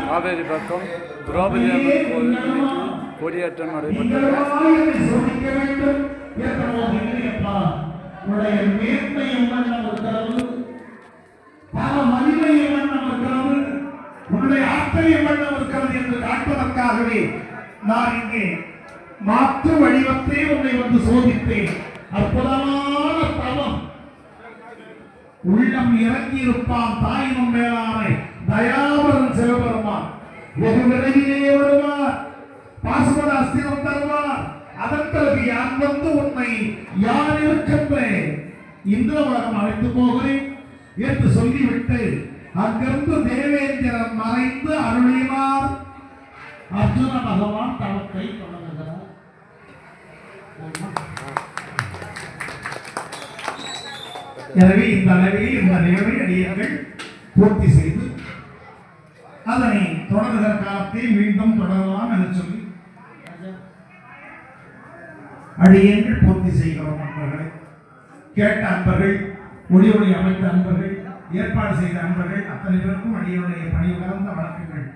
காவேரி பக்கம் திரௌபதி அம்மன் கோயிலுக்கு கொடியேற்றம் நடைபெற்றது. என்று காட்டுவதற்காகவே நான் இங்கே மாற்று வடிவத்தை உன்னை வந்து சோதித்தேன். அற்புதமான தவம். உள்ளம் இறங்கி இருப்பான் தாயினும் மேலானை தயாபரன் சிவபெருமான் வெகு விரைவிலே வருவார். பாசுபத அஸ்திரம் தருவார். அதன் பிறகு யான் வந்து உன்னை யான் இருக்கின்றேன் இந்திர உலகம் அழைத்து போகிறேன் என்று சொல்லிவிட்டு அங்கிருந்து தேவேந்திரன் மறைந்து அருளினார். அர்ஜுன பகவான் தவத்தை தொடங்குகிறார். எனவே இந்த அளவில் இந்த நிகழ்வை அடியர்கள் பூர்த்தி செய்து அதனை தொடர்கிற காலத்தில் மீண்டும் தொடரலாம் என சொல்லி அடியங்கள் பூர்த்தி செய்கிறோம். அன்பர்களே, கேட்ட அன்பர்கள், ஒளி ஒளி அமைத்த அன்பர்கள், ஏற்பாடு செய்த அன்பர்கள் அத்தனை பேருக்கும் அடியனுடைய பணி உயர்ந்த வழக்குகள்.